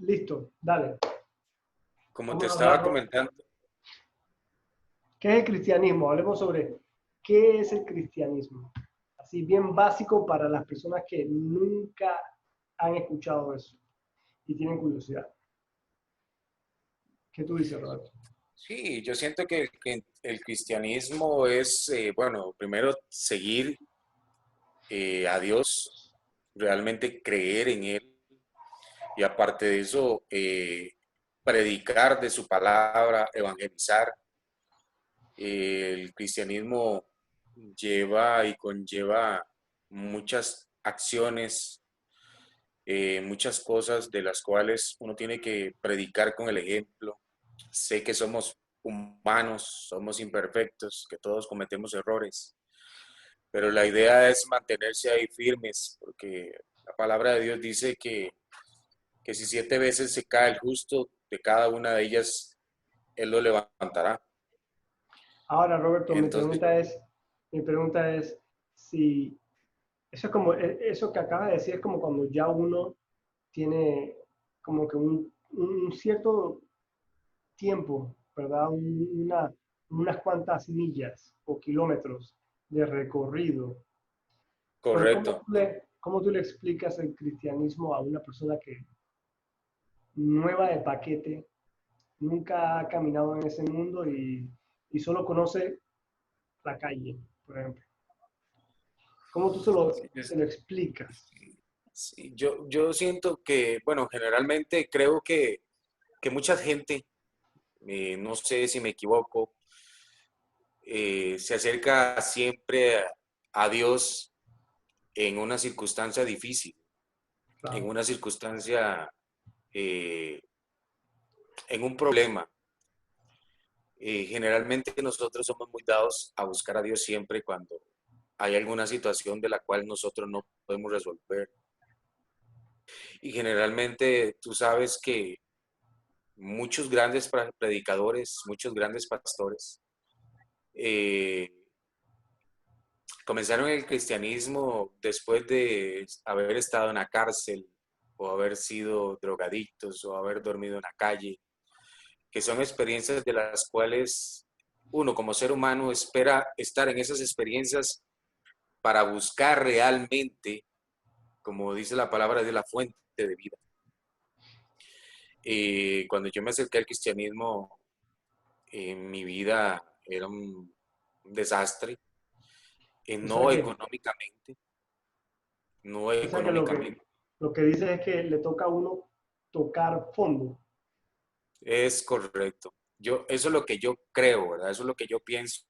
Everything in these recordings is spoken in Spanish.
Listo, dale. Como te Vamos a estaba hablar. comentando, ¿Qué es el cristianismo? Hablemos sobre qué es el cristianismo. Así bien básico para las personas que nunca han escuchado eso y tienen curiosidad. ¿Qué tú dices, Roberto? sí, yo siento que el cristianismo es, bueno, primero seguir a Dios, realmente creer en Él y aparte de eso, predicar de su palabra, evangelizar. El cristianismo lleva y conlleva muchas acciones, muchas cosas de las cuales uno tiene que predicar con el ejemplo. Sé que somos humanos, somos imperfectos, que todos cometemos errores, pero la idea es mantenerse ahí firmes, porque la palabra de Dios dice que si 7 veces se cae el justo, de cada una de ellas Él lo levantará. Ahora, Roberto, Entonces, mi pregunta es si eso es como, eso que acabas de decir es como cuando ya uno tiene como que un cierto tiempo, ¿verdad? Unas cuantas millas o kilómetros de recorrido. Pero correcto. cómo tú le explicas el cristianismo a una persona que nueva de paquete, nunca ha caminado en ese mundo y solo conoce la calle, por ejemplo? ¿Cómo tú Sí, se lo explicas? sí, yo siento que, bueno, generalmente creo que mucha gente, no sé si me equivoco, se acerca siempre a Dios en una circunstancia difícil, en Claro. una circunstancia, eh, en un problema. Generalmente nosotros somos muy dados a buscar a Dios siempre cuando hay alguna situación de la cual nosotros no podemos resolver. Y generalmente tú sabes que muchos grandes predicadores, muchos grandes pastores, eh, comenzaron el cristianismo después de haber estado en la cárcel o haber sido drogadictos o haber dormido en la calle, que son experiencias de las cuales uno como ser humano espera estar en esas experiencias para buscar realmente, como dice la palabra, de la fuente de vida. Cuando yo me acerqué al cristianismo, mi vida era un desastre, O sea no que, económicamente, no o sea que económicamente. lo que dices es que le toca a uno tocar fondo. Es correcto. Eso es lo que yo creo, ¿verdad? Eso es lo que yo pienso,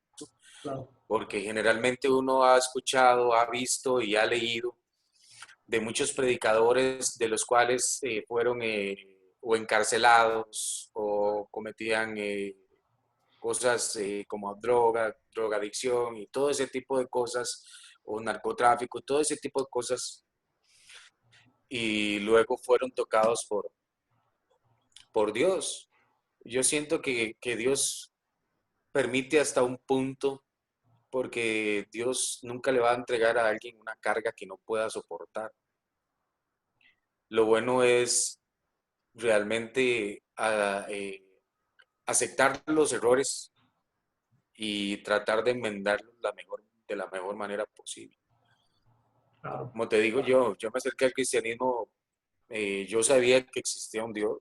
Claro. porque generalmente uno ha escuchado, ha visto y ha leído de muchos predicadores de los cuales fueron o encarcelados o cometían cosas como drogadicción y todo ese tipo de cosas, o narcotráfico, todo ese tipo de cosas, y luego fueron tocados por Dios. Yo siento que Dios permite hasta un punto, porque Dios nunca le va a entregar a alguien una carga que no pueda soportar. Lo bueno es realmente aceptar los errores y tratar de enmendarlos de la mejor manera posible. Claro. Como te digo yo me acerqué al cristianismo, yo sabía que existía un Dios,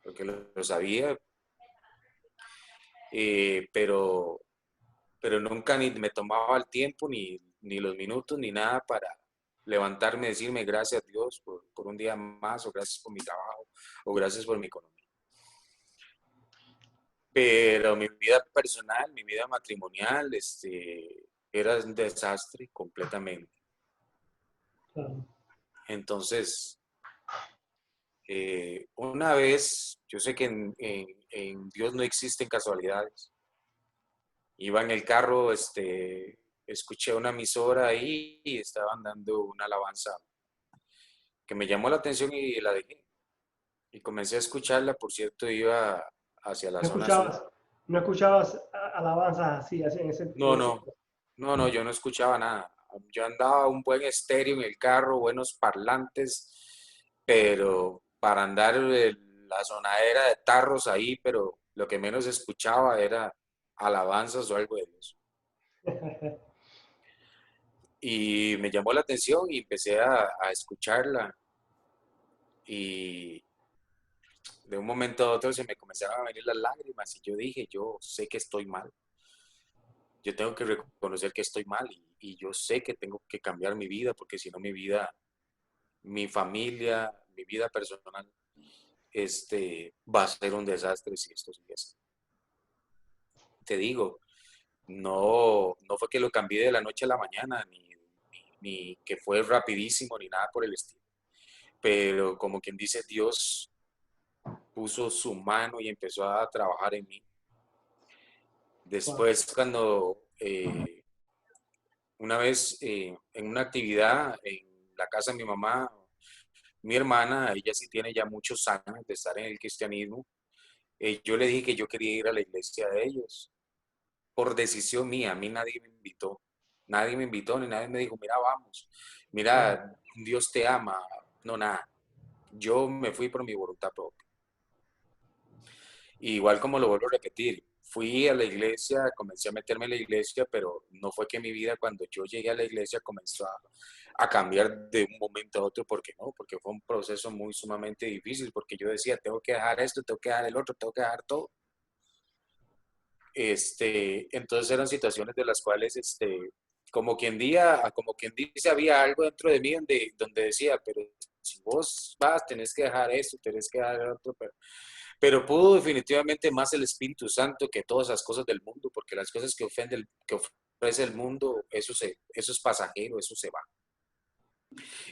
porque lo sabía, pero nunca ni me tomaba el tiempo, ni los minutos, ni nada para levantarme y decirme gracias a Dios por un día más, o gracias por mi trabajo, o gracias por mi economía. Pero mi vida personal, mi vida matrimonial, era un desastre completamente. Claro. Entonces, una vez, yo sé que en Dios no existen casualidades. Iba en el carro, escuché una emisora ahí y estaban dando una alabanza que me llamó la atención y la dejé. Y comencé a escucharla, por cierto, iba hacia la No zona sur. escuchabas, no escuchabas alabanzas así No, no, no, yo no escuchaba nada. Yo andaba un buen estéreo en el carro, buenos parlantes, pero para andar en la zonadera de tarros ahí, pero lo que menos escuchaba era alabanzas o algo de eso. Y me llamó la atención y empecé a escucharla y de un momento a otro se me comenzaron a venir las lágrimas y yo dije, yo sé que estoy mal, yo tengo que reconocer que estoy mal y yo sé que tengo que cambiar mi vida porque si no mi vida, mi familia, mi vida personal, va a ser un desastre si esto sigue así. Te digo, no fue que lo cambié de la noche a la mañana, ni que fue rapidísimo, ni nada por el estilo. Pero como quien dice, Dios puso su mano y empezó a trabajar en mí. Wow. Después, cuando una vez en una actividad en la casa de mi mamá, mi hermana, ella sí tiene ya muchos años de estar en el cristianismo, yo le dije que yo quería ir a la iglesia de ellos, por decisión mía, a mí nadie me invitó, ni nadie me dijo, mira, vamos, Wow. mira, Dios te ama, no nada, yo me fui por mi voluntad propia. Igual como lo vuelvo a repetir, fui a la iglesia, comencé a meterme en la iglesia, pero no fue que mi vida cuando yo llegué a la iglesia comenzó a cambiar de un momento a otro, porque no, porque fue un proceso muy sumamente difícil, porque yo decía, tengo que dejar esto, tengo que dejar el otro, tengo que dejar todo. Entonces eran situaciones de las cuales, como quien dice, había algo dentro de mí donde decía, pero si vos vas, tenés que dejar esto, tenés que dejar el otro, pero pudo definitivamente más el Espíritu Santo que todas esas cosas del mundo, porque las cosas que ofrece el mundo, eso es pasajero, eso se va.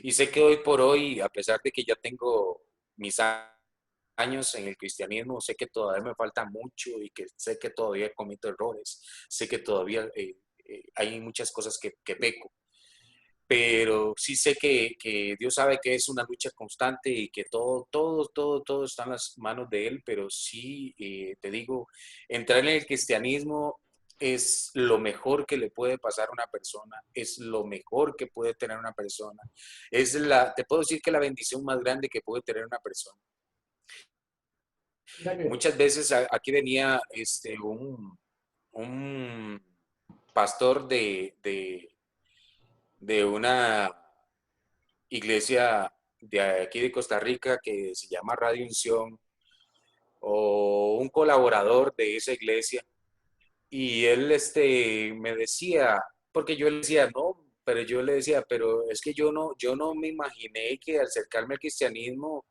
Y sé que hoy por hoy, a pesar de que ya tengo mis años en el cristianismo, sé que todavía me falta mucho y que sé que todavía cometo errores, sé que todavía hay muchas cosas que peco, pero sí sé que Dios sabe que es una lucha constante y que todo está en las manos de Él, pero sí, te digo, entrar en el cristianismo es lo mejor que le puede pasar a una persona, es lo mejor que puede tener una persona, te puedo decir que la bendición más grande que puede tener una persona. Mira que, Muchas veces aquí venía un pastor de una iglesia de aquí de Costa Rica que se llama Radio Unción o un colaborador de esa iglesia y él me decía, porque yo le decía, no, pero yo le decía, pero es que yo no me imaginé que al acercarme al cristianismo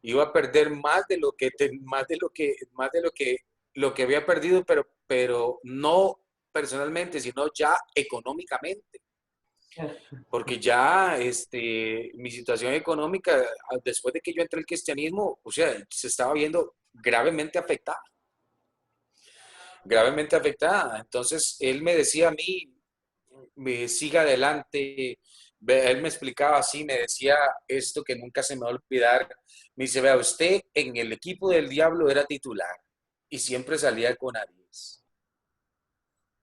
iba a perder más de lo que, lo que había perdido, pero no personalmente, sino ya económicamente porque ya mi situación económica, después de que yo entré al cristianismo, o sea, se estaba viendo gravemente afectada. Entonces, él me decía a mí, me siga adelante, él me explicaba así, me decía esto que nunca se me va a olvidar, me dice, vea, usted en el equipo del diablo era titular y siempre salía con A10.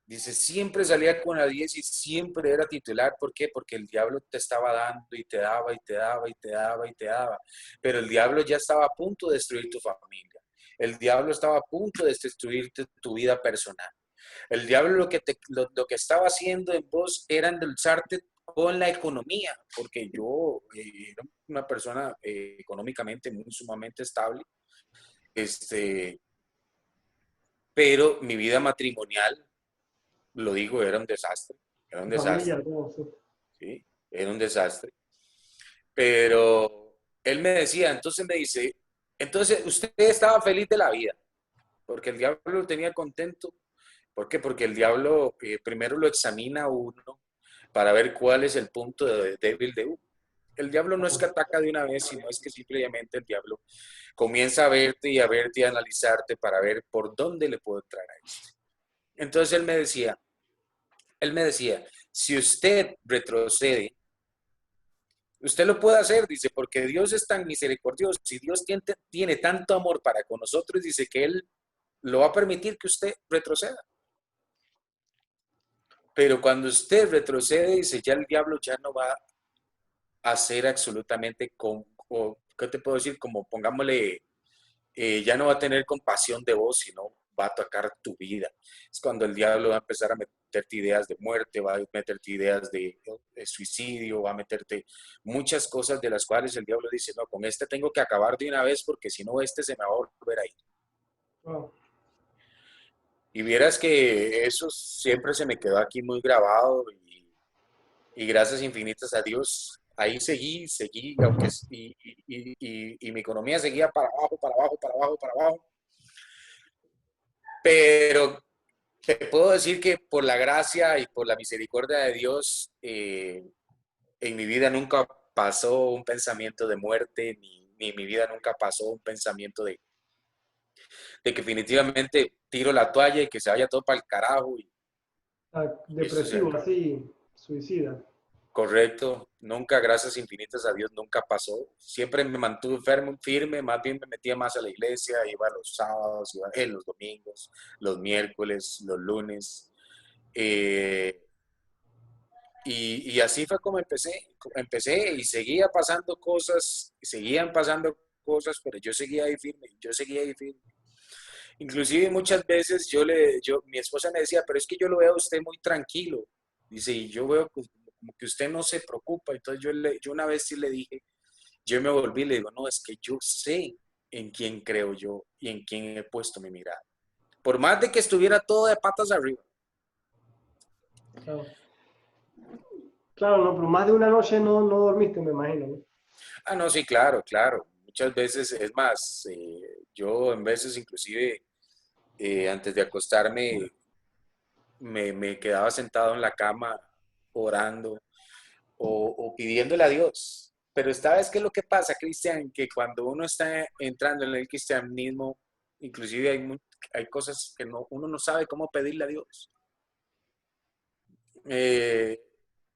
Dice, siempre salía con la 10 y siempre era titular. ¿Por qué? Porque el diablo te estaba dando y te daba y te daba y te daba y te daba. Pero el diablo ya estaba a punto de destruir tu familia. El diablo estaba a punto de destruir tu vida personal. El diablo lo que estaba haciendo en vos era endulzarte con la economía, porque yo era una persona económicamente muy sumamente estable, este, pero mi vida matrimonial lo digo, era un tu familia, desastre, todo eso. ¿sí? Era un desastre. Pero él me decía, entonces me dice, entonces usted estaba feliz de la vida, porque el diablo lo tenía contento. ¿Por qué? Porque el diablo primero lo examina a uno para ver cuál es el punto débil de uno. El diablo no es que ataca de una vez, sino es que simplemente el diablo comienza a verte y a analizarte para ver por dónde le puedo entrar a esto. Entonces él me decía, si usted retrocede, usted lo puede hacer, dice, porque Dios es tan misericordioso. Si Dios tiene tanto amor para con nosotros, dice que Él lo va a permitir que usted retroceda. Pero cuando usted retrocede, dice, ya el diablo ya no va a hacer absolutamente ¿qué te puedo decir? Como pongámosle, ya no va a tener compasión de vos, sino va a atacar tu vida. Es cuando el diablo va a empezar a meterte ideas de muerte, va a meterte ideas de suicidio, va a meterte muchas cosas de las cuales el diablo dice, no, con este tengo que acabar de una vez porque si no, este se me va a volver a ir. Wow. Y vieras que eso siempre se me quedó aquí muy grabado y gracias infinitas a Dios, ahí seguí, aunque y mi economía seguía para abajo, para abajo, para abajo, para abajo. Pero te puedo decir que por la gracia y por la misericordia de Dios, en mi vida nunca pasó un pensamiento de muerte, ni en mi vida nunca pasó un pensamiento de que definitivamente tiro la toalla y que se vaya todo para el carajo. Ah, Y eso depresivo, así, suicida. correcto, nunca, gracias infinitas a Dios, nunca pasó. Siempre me mantuve firme, más bien me metía más a la iglesia, iba los sábados, iba los domingos, los miércoles, los lunes. Eh, y así fue como empecé y seguía pasando cosas, seguían pasando cosas, pero yo seguía ahí firme, yo seguía ahí firme. Inclusive muchas veces mi esposa me decía, pero es que yo lo veo a usted muy tranquilo. Dice, y yo veo como que usted no se preocupa. Entonces yo una vez sí le dije, yo me volví y le digo, no, es que yo sé en quién creo yo y en quién he puesto mi mirada. Por más de que estuviera todo de patas arriba. Claro. Claro, no, pero más de una noche no dormiste, me imagino, ¿no? Ah, no, sí, claro, claro. Muchas veces, es más, yo en veces inclusive antes de acostarme me quedaba sentado en la cama orando o pidiéndole a Dios. Pero esta vez, ¿qué es lo que pasa, Cristian? Que cuando uno está entrando en el cristianismo, inclusive hay cosas que uno no sabe cómo pedirle a Dios. Eh,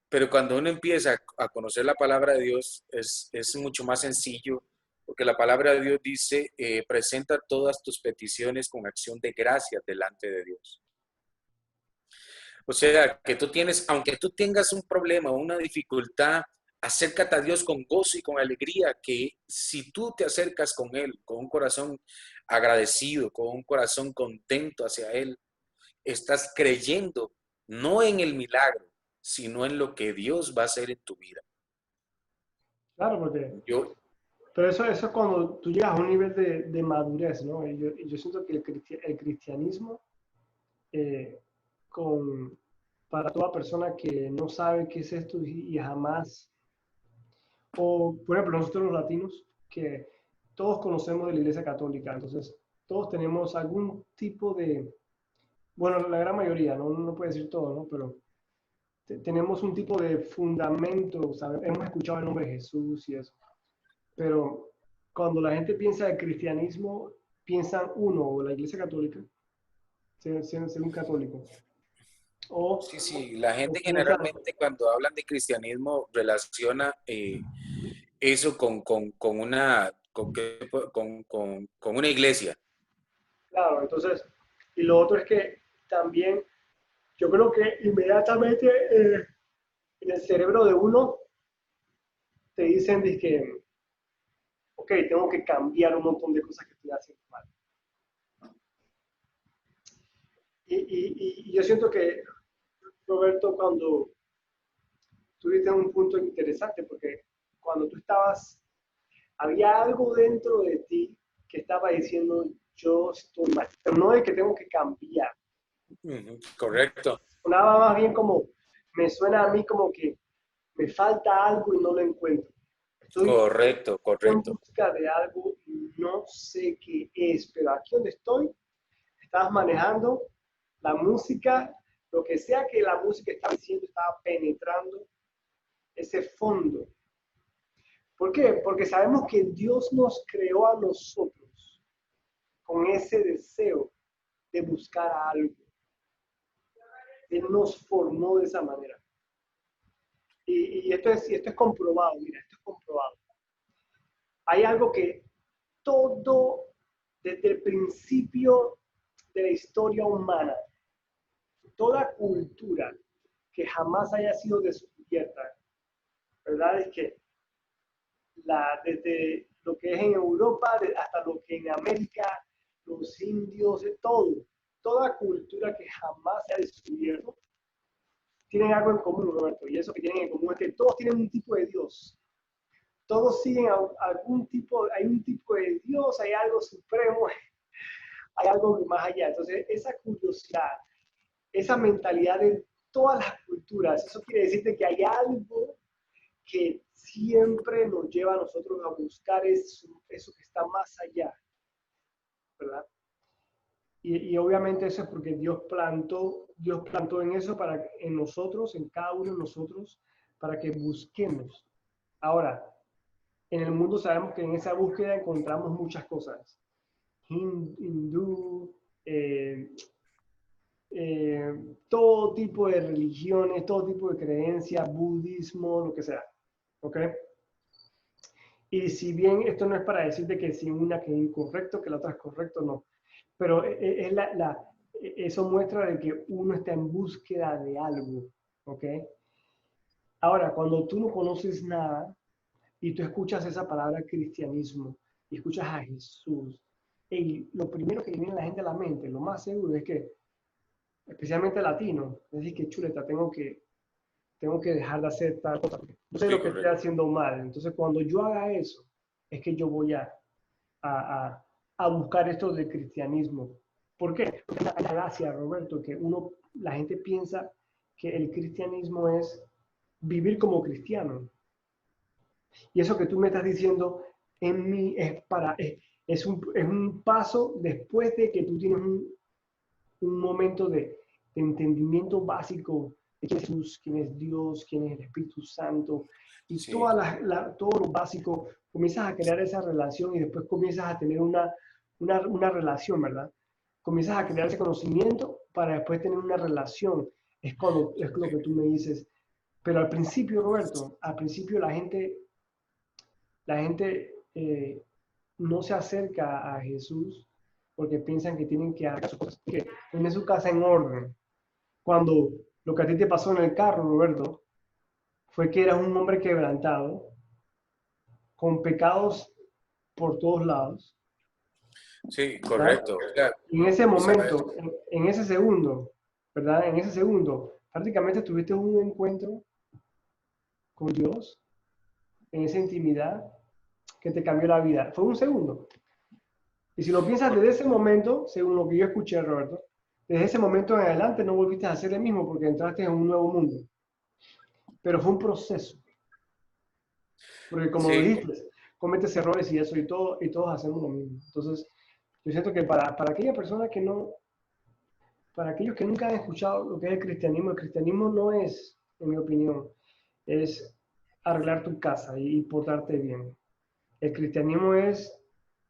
pero cuando uno empieza a conocer la palabra de Dios, es mucho más sencillo, porque la palabra de Dios dice, presenta todas tus peticiones con acción de gracias delante de Dios. O sea, que tú tienes, aunque tú tengas un problema o una dificultad, acércate a Dios con gozo y con alegría, que si tú te acercas con Él, con un corazón agradecido, con un corazón contento hacia Él, estás creyendo no en el milagro, sino en lo que Dios va a hacer en tu vida. Claro, porque, Yo, pero eso es cuando tú llegas a un nivel de madurez, ¿no? Y yo siento que el cristianismo, eh, con, para toda persona que no sabe qué es esto y jamás, o por ejemplo nosotros los latinos, que todos conocemos de la Iglesia Católica, entonces todos tenemos algún tipo de, bueno, la gran mayoría, ¿no? Uno no puede decir todo, ¿no? Pero tenemos un tipo de fundamento, ¿sabes? Hemos escuchado el nombre de Jesús y eso, pero cuando la gente piensa de cristianismo, piensan uno, o la Iglesia Católica, ser un católico, o, sí, sí, la o gente piensan, generalmente cuando hablan de cristianismo relaciona eso con con una iglesia. claro, entonces, y lo otro es que también, yo creo que inmediatamente en el cerebro de uno te dicen que, ok, tengo que cambiar un montón de cosas que estoy haciendo mal. Y yo siento que, Roberto, cuando tuviste un punto interesante, porque cuando tú estabas, había algo dentro de ti que estaba diciendo, yo estoy mal, pero no de que tengo que cambiar. Ujú, correcto, Sonaba más bien como, me suena a mí como que me falta algo y no lo encuentro. Estoy correcto, en correcto. busca de algo y no sé qué es, pero aquí donde estoy, estabas manejando la música, lo que sea que la música estaba diciendo, estaba penetrando ese fondo. ¿Por qué? Porque sabemos que Dios nos creó a nosotros con ese deseo de buscar a algo. Él nos formó de esa manera. Y esto es comprobado, mira, esto es comprobado. Hay algo que todo, desde el principio de la historia humana, toda cultura que jamás haya sido descubierta, ¿verdad? Es que desde lo que es en Europa hasta lo que en América, los indios, todo, toda cultura que jamás se ha descubierto, tienen algo en común, Roberto, y eso que tienen en común es que todos tienen un tipo de Dios. Todos siguen algún tipo, hay un tipo de Dios, hay algo supremo, hay algo más allá. Entonces, esa curiosidad, esa mentalidad de todas las culturas, eso quiere decirte que hay algo que siempre nos lleva a nosotros a buscar eso que está más allá, ¿verdad? Y obviamente eso es porque Dios plantó en eso en nosotros, en cada uno de nosotros, para que busquemos. Ahora, en el mundo sabemos que en esa búsqueda encontramos muchas cosas. Hindú, todo tipo de religiones, todo tipo de creencias, budismo, lo que sea. ¿Ok? Y si bien esto no es para decirte que si una que es incorrecto, que la otra es correcto, no. Pero eso muestra de que uno está en búsqueda de algo. ¿Ok? Ahora, cuando tú no conoces nada y tú escuchas esa palabra cristianismo y escuchas a Jesús, y lo primero que viene a la gente a la mente, lo más seguro es que, especialmente latino, es decir, que chuleta, tengo que dejar de hacer tal cosa. No sé Sí, lo que estoy correcto. haciendo mal. Entonces, cuando yo haga eso, es que yo voy a, a buscar esto del cristianismo. ¿Por qué? Porque es la gracia, Roberto, que la gente piensa que el cristianismo es vivir como cristiano. Y eso que tú me estás diciendo en mí es un paso después de que tú tienes un momento de entendimiento básico de quién es Jesús, quién es Dios, quién es el Espíritu Santo, y Sí, todo lo básico, comienzas a crear esa relación y después comienzas a tener una relación, ¿verdad? Comienzas a crear ese conocimiento para después tener una relación. Es lo que tú me dices. Pero al principio, Roberto, al principio la gente no se acerca a Jesús porque piensan que tienen que hacer sus cosas, que tener su casa en orden. Cuando lo que a ti te pasó en el carro, Roberto, fue que eras un hombre quebrantado, con pecados por todos lados, sí, ¿verdad? correcto. O sea, Y en ese sabes, momento, en ese segundo, ¿verdad? En ese segundo, prácticamente tuviste un encuentro con Dios, en esa intimidad que te cambió la vida. Fue un segundo. Y si lo piensas desde ese momento, según lo que yo escuché, Roberto, desde ese momento en adelante no volviste a hacer el mismo porque entraste en un nuevo mundo. Pero fue un proceso. Porque como lo sí, dijiste, cometes errores y eso y todos hacemos lo mismo. Entonces, yo siento que para aquella persona que no, para aquellos que nunca han escuchado lo que es el cristianismo no es, en mi opinión, es arreglar tu casa y portarte bien. El cristianismo es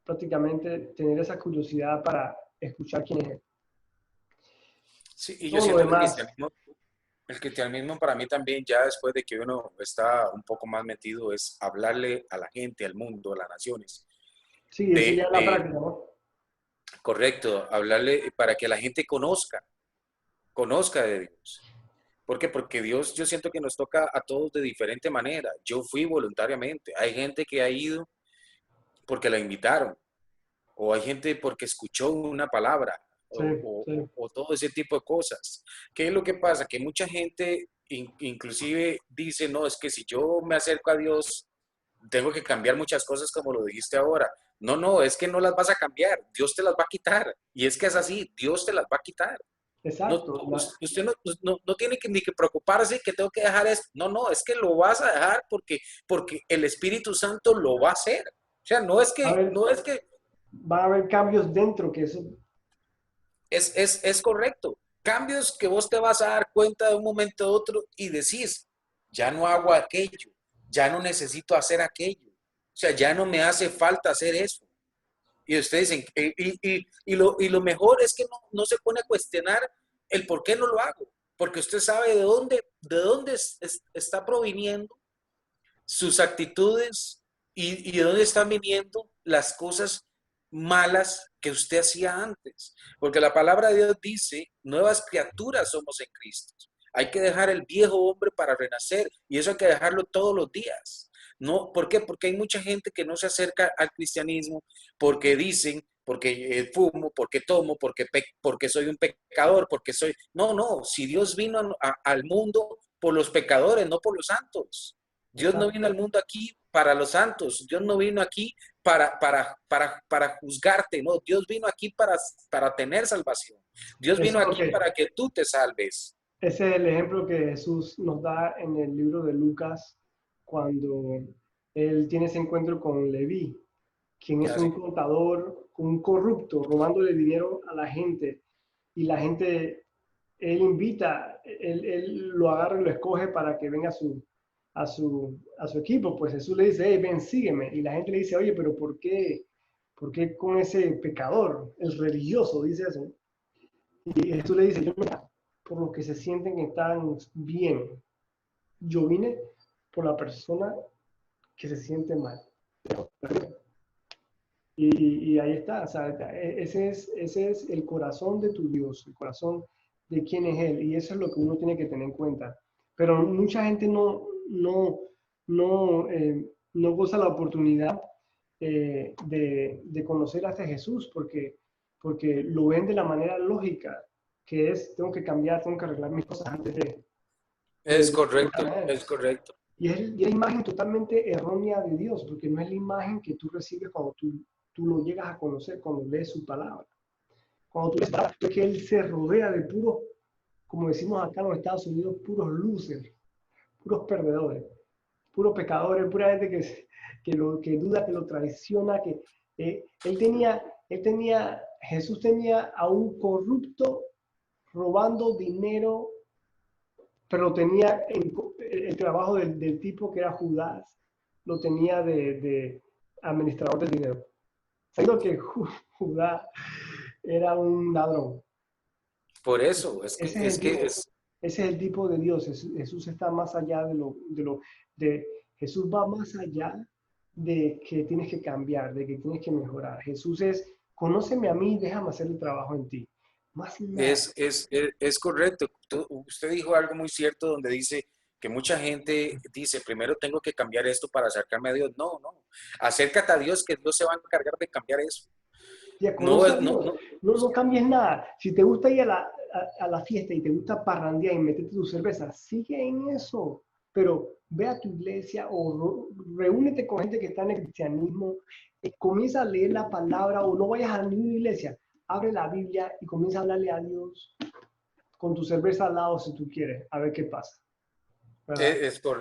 prácticamente tener esa curiosidad para escuchar quién es él. sí, y yo Todo lo siento que demás, el cristianismo para mí también, ya después de que uno está un poco más metido, es hablarle a la gente, al mundo, a las naciones, sí, eso ya es la de práctica, ¿no? correcto, hablarle para que la gente conozca de Dios. ¿Por qué? Porque Dios, yo siento que nos toca a todos de diferente manera. Yo fui voluntariamente. Hay gente que ha ido porque la invitaron, o hay gente porque escuchó una palabra, Sí, sí, o todo ese tipo de cosas. ¿Qué es lo que pasa? Que mucha gente inclusive dice, no, es que si yo me acerco a Dios, tengo que cambiar muchas cosas como lo dijiste ahora. No, no, es que no las vas a cambiar, Dios te las va a quitar. Y es que es así, Dios te las va a quitar. No, exacto. usted no tiene ni que preocuparse que tengo que dejar esto. No, no, es que lo vas a dejar porque el Espíritu Santo lo va a hacer. O sea, A ver, no es que va a haber cambios dentro que eso, es correcto. Cambios que vos te vas a dar cuenta de un momento a otro y decís, ya no hago aquello, ya no necesito hacer aquello. O sea, ya no me hace falta hacer eso. Y ustedes dicen, y lo mejor es que no se pone a cuestionar el por qué no lo hago, porque usted sabe de dónde está proviniendo sus actitudes y de dónde están viniendo las cosas malas que usted hacía antes. Porque la palabra de Dios dice, nuevas criaturas somos en Cristo. Hay que dejar el viejo hombre para renacer y eso hay que dejarlo todos los días. No, ¿por qué? Porque hay mucha gente que no se acerca al cristianismo porque dicen, porque fumo, porque tomo, porque soy un pecador, porque soy... No, no, si Dios vino al mundo por los pecadores, no por los santos. Dios no vino Exacto. al mundo aquí para los santos. Dios no vino aquí para juzgarte, no. Dios vino aquí para tener salvación. Dios Eso vino es lo aquí que, para que tú te salves. ese es el ejemplo que Jesús nos da en el libro de Lucas cuando él tiene ese encuentro con Leví, quien es un Así. contador, un corrupto, robándole dinero a la gente. Y la gente, él invita, él lo agarra y lo escoge para que venga a su equipo. Pues Jesús le dice, hey, ven, sígueme. Y la gente le dice, oye, pero ¿por qué? ¿Por qué con ese pecador? El religioso dice eso. Y Jesús le dice, yo no por los que se sienten que están bien. Yo vine por la persona que se siente mal. Y ahí está, o sea, ese es el corazón de tu Dios, el corazón de quién es Él, y eso es lo que uno tiene que tener en cuenta. Pero mucha gente no goza la oportunidad de conocer a este Jesús porque lo ven de la manera lógica, que es, tengo que cambiar, tengo que arreglar mis cosas antes Es de correcto, acercarme a Él. es correcto. Y es la imagen totalmente errónea de Dios, porque no es la imagen que tú recibes cuando tú lo llegas a conocer, cuando lees su palabra. Cuando tú lees es que Él se rodea de puros, como decimos acá en los Estados Unidos, puros losers, puros perdedores, puros pecadores, pura gente que duda, que lo traiciona, que Jesús tenía a un corrupto robando dinero, pero tenía el trabajo del tipo que era Judas, lo tenía de administrador del dinero. Sabiendo que Judá era un ladrón. Por eso, es que, Ese es es el que tipo, es, ese es el tipo de Dios. Jesús está más allá de Jesús va más allá de que tienes que cambiar, de que tienes que mejorar. Jesús es, conóceme a mí, déjame hacer el trabajo en ti. Más nada. es correcto. Usted dijo algo muy cierto donde dice que mucha gente dice, primero tengo que cambiar esto para acercarme a Dios. No, no. Acércate a Dios, que Dios se va a encargar de cambiar eso. Ya No, conoce a no, Dios. no. No cambies nada. Si te gusta ir a la fiesta y te gusta parrandear y meterte tu cerveza, sigue en eso. Pero ve a tu iglesia o reúnete con gente que está en el cristianismo, comienza a leer la palabra o no vayas a ninguna iglesia. Abre la Biblia y comienza a hablarle a Dios con tu cerveza al lado si tú quieres, a ver qué pasa, ¿verdad?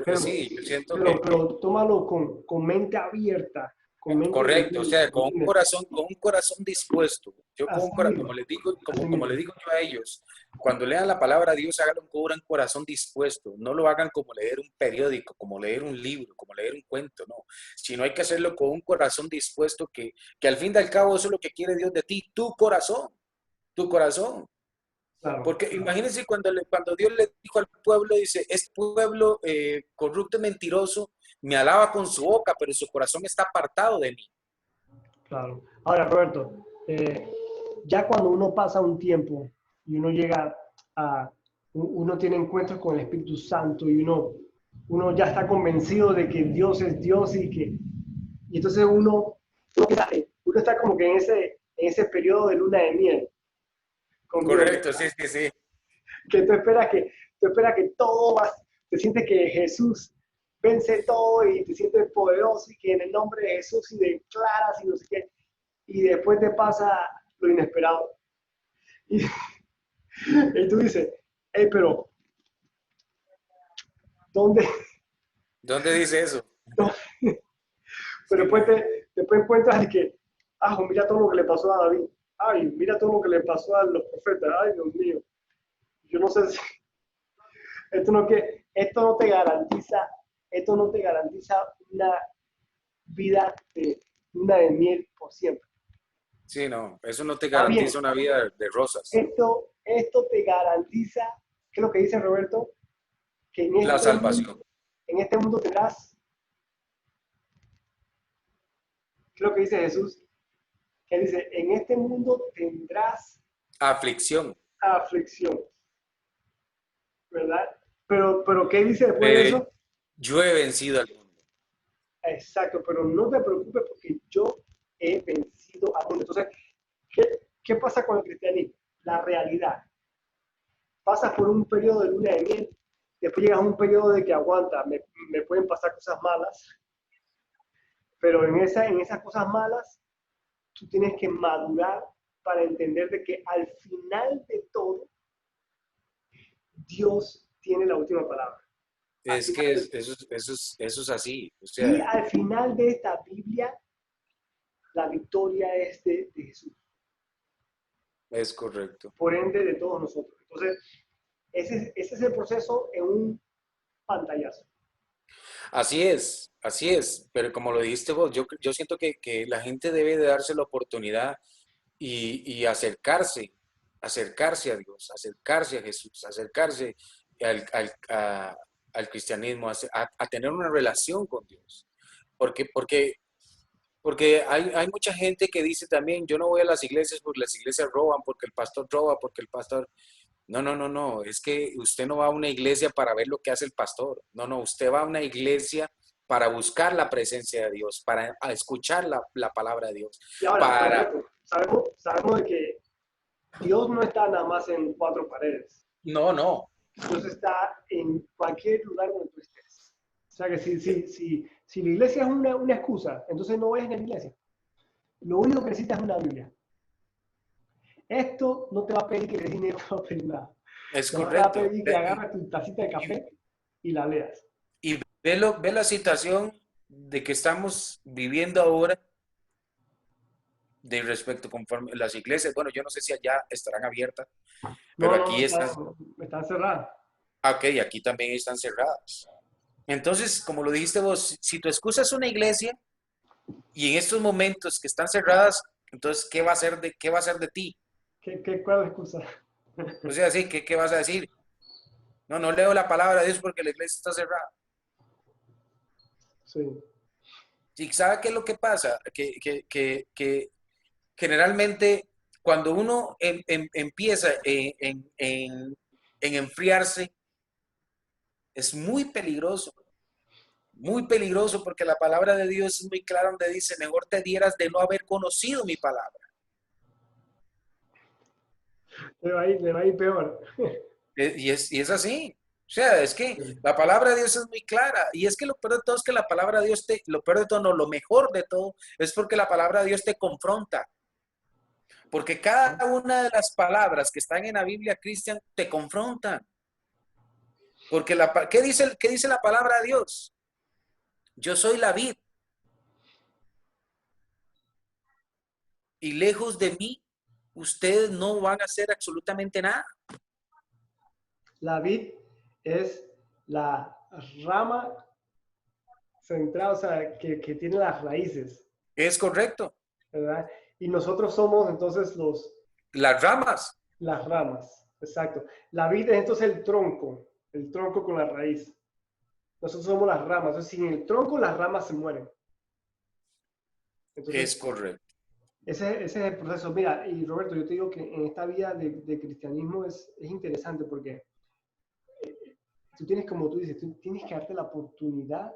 Pero, Sí, yo siento pero tómalo con mente abierta, con mente de correcto, o niño, sea, ¿entiendes? con un corazón dispuesto. Yo Así como mismo, les digo, así como mismo. les digo yo a ellos, cuando lean la palabra de Dios, háganlo con un corazón dispuesto. No lo hagan como leer un periódico, como leer un libro, como leer un cuento, no. Sino hay que hacerlo con un corazón dispuesto que al fin y al cabo eso es lo que quiere Dios de ti, tu corazón, tu corazón. Claro, Porque claro, imagínense cuando Dios le dijo al pueblo, dice, este pueblo corrupto y mentiroso me alaba con su boca, pero su corazón está apartado de mí. claro. Ahora, Roberto, ya cuando uno pasa un tiempo y uno llega uno tiene encuentros con el Espíritu Santo y uno ya está convencido de que Dios es Dios y entonces uno está como que en ese periodo de luna de miel con Dios, Correcto, sí, sí, sí. que tú esperas que todo va, te sientes que Jesús vence todo y te sientes poderoso y que en el nombre de Jesús y declaras y no sé qué, y después te pasa lo inesperado. Y, y tú dices, hey, pero ¿dónde? ¿Dónde dice eso? Pero Sí, después, después encuentras de que, mira todo lo que le pasó a David, ay, mira todo lo que le pasó a los profetas, ay, Dios mío, yo no sé si esto no te garantiza una vida de luna de miel por siempre. sí, no, eso no te Está bien, garantiza una vida de rosas. esto te garantiza, ¿qué es lo que dice Roberto? Que La salvación. en este mundo tendrás, ¿qué es lo que dice Jesús? Que dice, en este mundo tendrás Aflicción. aflicción, ¿verdad? Pero ¿qué dice después de Pero eso? yo he vencido al mundo. exacto, pero no te preocupes porque yo he vencido al mundo. Entonces, ¿qué pasa con el cristianismo? La realidad. Pasas por un periodo de luna de miel, después llegas a un periodo de que aguanta, me pueden pasar cosas malas, pero en esas cosas malas, tú tienes que madurar para entender de que al final de todo, Dios tiene la última palabra. Es que eso es así. O Y sea, al final de esta Biblia, la victoria es de Jesús, es correcto. por ende de todos nosotros. Entonces, ese es el proceso en un pantallazo. Así es, pero como lo dijiste vos, yo siento que la gente debe de darse la oportunidad y acercarse a Dios, acercarse a Jesús, acercarse al cristianismo, a tener una relación con Dios. Porque, porque, porque hay mucha gente que dice también, yo no voy a las iglesias porque las iglesias roban, porque el pastor roba, porque el pastor... No, no, no, no, es que usted no va a una iglesia para ver lo que hace el pastor. No, no, usted va a una iglesia para buscar la presencia de Dios, para escuchar la palabra de Dios, Y ahora, por para... ejemplo, sabemos de que Dios no está nada más en cuatro paredes. No, no, Dios está en cualquier lugar donde tú estés. O sea que si la iglesia es una excusa, entonces no vayas a la iglesia. Lo único que necesitas es una Biblia. Esto no te va a pedir que le des dinero, no va a pedir nada. es No te va a correcto. pedir que agarres tu tacita de Y, café y la leas. y ve la situación de que estamos viviendo ahora de respecto conforme las iglesias. Bueno, yo no sé si allá estarán abiertas, pero No, aquí están, está cerrada. ok, aquí también están cerradas. Entonces, como lo dijiste vos, si tu excusa es una iglesia y en estos momentos que están cerradas, entonces, qué va a ser de ti? ¿Cuál es la excusa? O sea, sí, ¿qué vas a decir? No, no leo la palabra de Dios porque la iglesia está cerrada. Sí. ¿Y sabe qué es lo que pasa? Que generalmente cuando uno empieza en enfriarse, es muy peligroso porque la palabra de Dios es muy clara donde dice, mejor te dieras de no haber conocido mi palabra. Le va a ir peor. Y es así. O sea, es que la palabra de Dios es muy clara. Y es que lo peor de todo es que la palabra de Dios lo peor de todo, no, lo mejor de todo, es porque la palabra de Dios te confronta. Porque cada una de las palabras que están en la Biblia, Cristian, te confrontan. Porque qué dice la palabra de Dios? Yo soy la vid y lejos de mí, ustedes no van a hacer absolutamente nada. La vid es la rama central, o sea, que tiene las raíces, Es correcto. ¿verdad? Y nosotros somos entonces Las ramas. las ramas, exacto. La vid es entonces el tronco con la raíz. Nosotros somos las ramas, entonces sin el tronco las ramas se mueren. Es Entonces, correcto. ese es el proceso. Mira, y Roberto, yo te digo que en esta vida de cristianismo es interesante porque tú tienes, como tú dices, tú tienes que darte la oportunidad,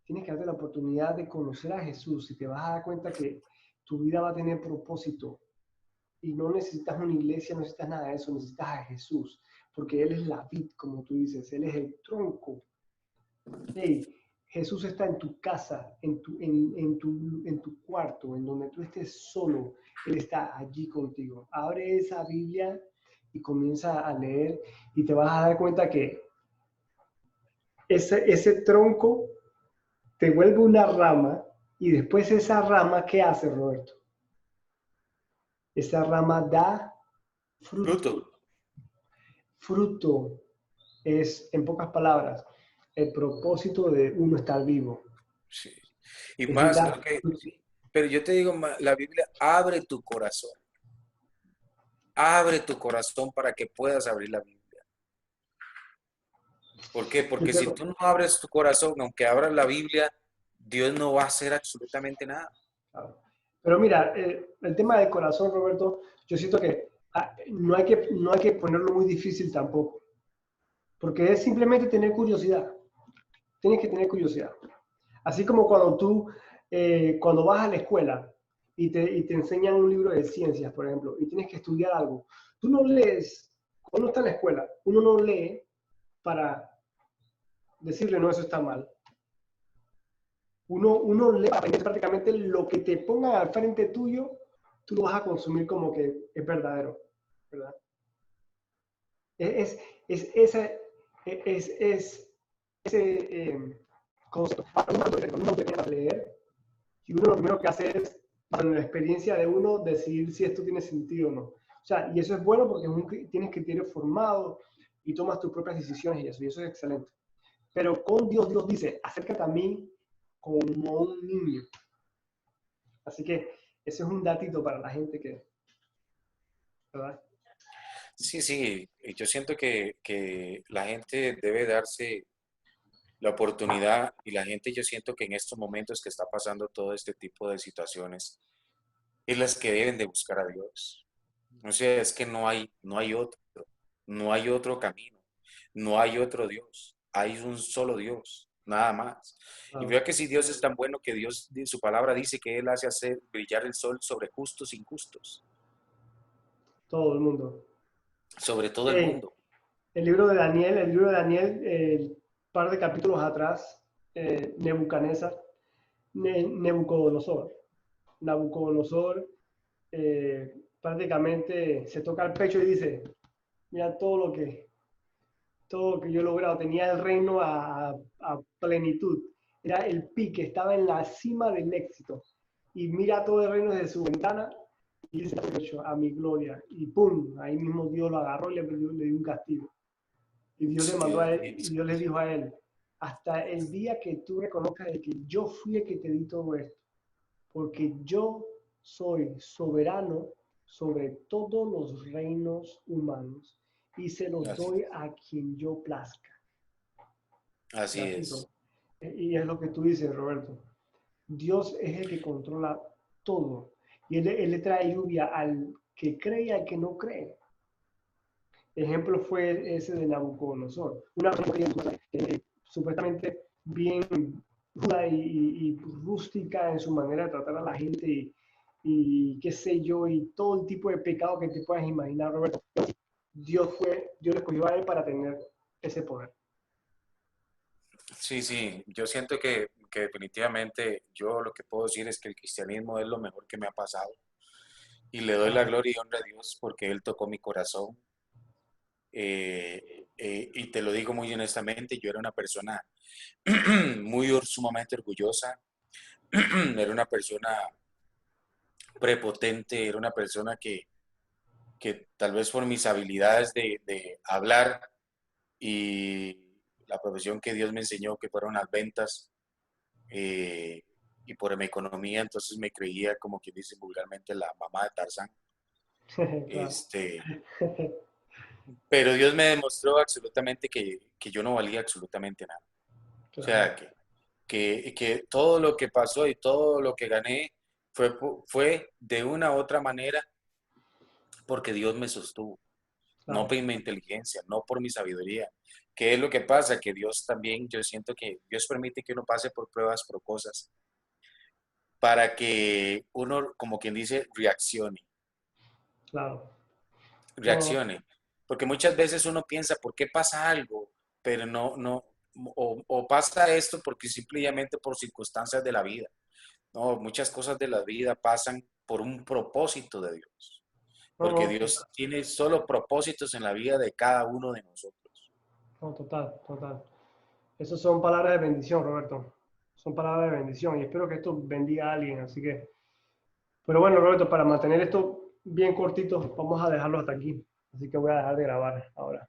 tienes que darte la oportunidad de conocer a Jesús y te vas a dar cuenta que tu vida va a tener propósito y no necesitas una iglesia, no necesitas nada de eso, necesitas a Jesús, porque Él es la vid, como tú dices, Él es el tronco. Hey, Jesús está en tu casa, en tu cuarto, en donde tú estés solo, Él está allí contigo. Abre esa Biblia y comienza a leer y te vas a dar cuenta que ese tronco te vuelve una rama y después esa rama, ¿qué hace, Roberto? Esa rama da fruto. Fruto. Fruto es, en pocas palabras, el propósito de uno estar vivo. Sí. Y Es más, dar okay, fruto. pero yo te digo, la Biblia abre tu corazón. Abre tu corazón para que puedas abrir la Biblia. ¿Por qué? Porque si tú no abres tu corazón, aunque abras la Biblia, Dios no va a hacer absolutamente nada. Pero mira, el tema del corazón, Roberto, yo siento que no hay que ponerlo muy difícil tampoco, porque es simplemente tener curiosidad. Tienes que tener curiosidad. Así como cuando tú, cuando vas a la escuela y te enseñan un libro de ciencias, por ejemplo, y tienes que estudiar algo, tú no lees, cuando uno está en la escuela, uno no lee para decirle, no, eso está mal. Uno lee para aprender prácticamente lo que te pongan al frente tuyo, tú lo vas a consumir como que es verdadero, ¿verdad? Es, es, esa, es ese concepto. Cuando uno empieza a leer, y uno lo primero que hace es, con la experiencia de uno, decidir si esto tiene sentido o no. O sea, y eso es bueno porque tienes criterio formado y tomas tus propias decisiones y eso es excelente. Pero con Dios, Dios dice, acércate a mí como un niño. Así que ese es un datito para la gente que, ¿verdad? Sí, sí, y yo siento que la gente debe darse la oportunidad y la gente yo siento que en estos momentos que está pasando todo este tipo de situaciones es las que deben de buscar a Dios. O sea, es que no hay otro camino, no hay otro Dios, hay un solo Dios, nada más. Y Claro, vea que si Dios es tan bueno que Dios, su palabra dice que Él hace hacer brillar el sol sobre justos e injustos, todo el mundo. sobre todo el Hey, mundo. el libro de Daniel, un par de capítulos atrás, Nebuchadnezzar, Nebucodonosor, Nabucodonosor prácticamente se toca el pecho y dice, mira todo lo que yo he logrado, tenía el reino a plenitud, era el pique, estaba en la cima del éxito. Y mira todo el reino desde su ventana y dice, a mi gloria. Y pum, ahí mismo Dios lo agarró y le dio un castigo. Y Dios le mandó a Dios él, mío, y Dios le dijo a él, hasta el día que tú reconozcas de que yo fui el que te di todo esto, porque yo soy soberano sobre todos los reinos humanos y se los así, doy a quien yo plazca. así es, Gatito. Y es lo que tú dices, Roberto. Dios es el que controla todo. Y él le trae lluvia al que cree y al que no cree. Ejemplo fue ese de Nabucodonosor. Una persona supuestamente bien ruda y rústica en su manera de tratar a la gente y qué sé yo, y todo el tipo de pecado que te puedas imaginar, Roberto. Dios le escogió a él para tener ese poder. sí, sí, yo siento que definitivamente yo lo que puedo decir es que el cristianismo es lo mejor que me ha pasado y le doy la Claro. gloria y honra a Dios porque Él tocó mi corazón. Y te lo digo muy honestamente, yo era una persona sumamente orgullosa, era una persona prepotente, era una persona que tal vez por mis habilidades de hablar y la profesión que Dios me enseñó, que fueron las ventas, eh, y por mi economía, entonces me creía como quien dice vulgarmente la mamá de Tarzán. Claro. Este, pero Dios me demostró absolutamente que yo no valía absolutamente nada. O Claro. sea, que todo lo que pasó y todo lo que gané fue de una u otra manera porque Dios me sostuvo, no Claro. por mi inteligencia, no por mi sabiduría. ¿Qué es lo que pasa? Que Dios también, yo siento que Dios permite que uno pase por pruebas, por cosas, para que uno, como quien dice, Claro. No, reaccione. Porque muchas veces uno piensa, ¿por qué pasa algo? Pero o pasa esto porque simplemente por circunstancias de la vida. No, muchas cosas de la vida pasan por un propósito de Dios, no, porque no, Dios tiene solo propósitos en la vida de cada uno de nosotros. no, total, total. Esas son palabras de bendición, Roberto. Son palabras de bendición y espero que esto bendiga a alguien. Así que, pero bueno, Roberto, para mantener esto bien cortito, vamos a dejarlo hasta aquí. Así que voy a dejar de grabar ahora.